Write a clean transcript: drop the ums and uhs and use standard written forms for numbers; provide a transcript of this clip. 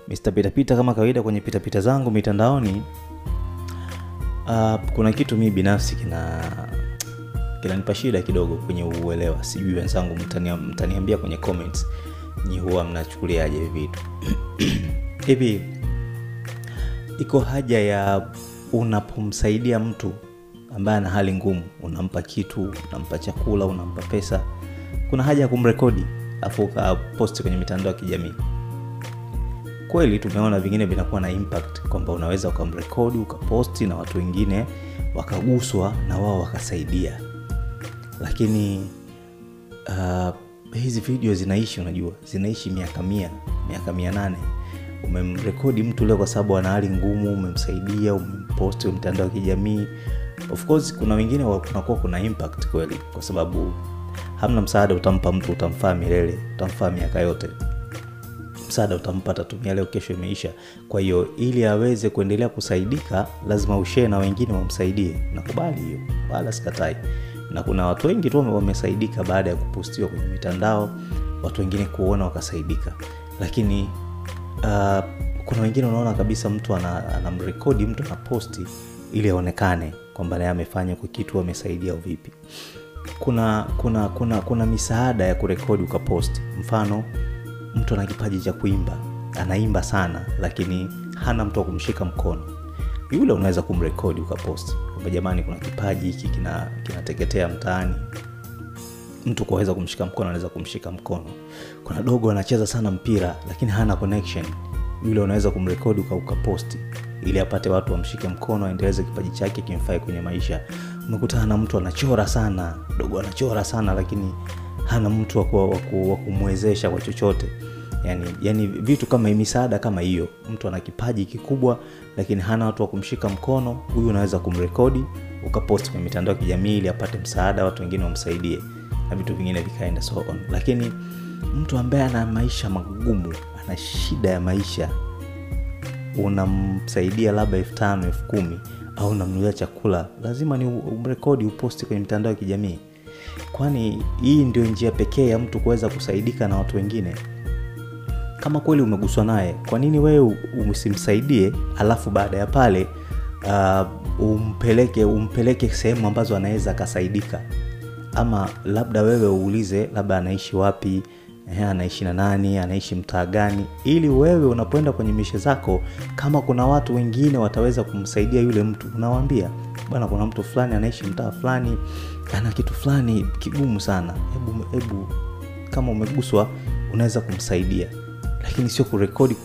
Mr. Pita kama kawaida kwenye pita zangu mitandaoni. Kuna kitu mimi binafsi kinanipa shida kidogo kwenye uelewa. Sijui wenzangu mtaniambia kwenye comments ni huwa mnachukuliaje vitu. Hivi iko haja ya unapomsaidia mtu ambaye ana hali ngumu, unampa kitu, unampa chakula, unampa pesa, kuna haja ya kumrekodi afu post kwenye mitandao ya kijamii? Kweli tumeona vingine vinakuwa na impact kwamba unaweza ukamrekodi ukaposti na watu wengine wakaguswa na wao wakasaidia. Lakini hizi video zinaishi, unajua, zinaishi miaka 800. Umemrekodi mtu leo kwa sababu ana hali ngumu, umemsaidia, umemposti kwenye mitandao ya kijamii. Of course kuna wengine kunakuwa kuna impact kweli, kwa sababu hamna msaada utampa mtu utamfaa milele, utamfaa miaka yote. Msaada utampata tumia leo, kesho imeisha. Kwa hiyo ili aweze kuendelea kusaidika lazima ushare na wengine wamsaidie. Nakubali hiyo, wala sikatai. Na kuna watu wengi tu wamesaidika baada ya kupostiwa kwenye mitandao, watu wengine kuona wakasaidika. Lakini kuna wengine unaona kabisa mtu anamrekodi, mtu anaposti ili aonekane kwamba yeye amefanya kwa kitu, amesaidia au vipi. Kuna misaada ya kurekodi ukaposti. Mfano, mtu ana kipaji cha kuimba, anaimba sana lakini hana mtu wa kumshika mkono. Yule unaweza kumrekodi ukaposti kwamba jamani, kuna kipaji hiki kinateketea mtaani. Mtu kuweza kumshika mkono, anaweza kumshika mkono. Kuna dogo anacheza sana mpira lakini hana connection. Yule unaweza kumrekodi ukaposti ili apate watu wamshike mkono, aendeleze kipaji chake kimfae kwenye maisha. Umekutana na mtu anachora sana, dogo anachora sana lakini hana mtu wa kumwezesha kwa chochote. Yani vitu kama misaada kama hiyo. Mtu ana kipaji kikubwa lakini hana watu wa kumshika mkono. Huyu unaweza kumrekodi ukaposti kwenye mitandao ya kijamii ili apate msaada, watu wengine wamsaidie na vitu vingine vikaenda so on. Lakini mtu ambaye ana maisha magumu, ana shida ya maisha, unamsaidia labda 5,000, 10,000 au unamnunulia chakula, lazima ni umrekodi uposti kwenye mitandao ya kijamii. Kwani hii ndio njia pekee ya mtu kuweza kusaidika na watu wengine. Kama kweli umeguswa naye, kwa nini wewe usimsaidie alafu baada ya pale umpeleke sehemu ambazo anaweza kasaidika? Ama labda wewe uulize labda anaishi wapi, anaishi na nani, anaishi mtaa gani, ili wewe unapoenda kwenye mishe zako, kama kuna watu wengine wataweza kumsaidia yule mtu, unawaambia bwana, kuna mtu fulani anaishi mtaa fulani, ana kitu fulani kigumu sana, hebu kama umeguswa unaweza kumsaidia. Lakini sio kurekodi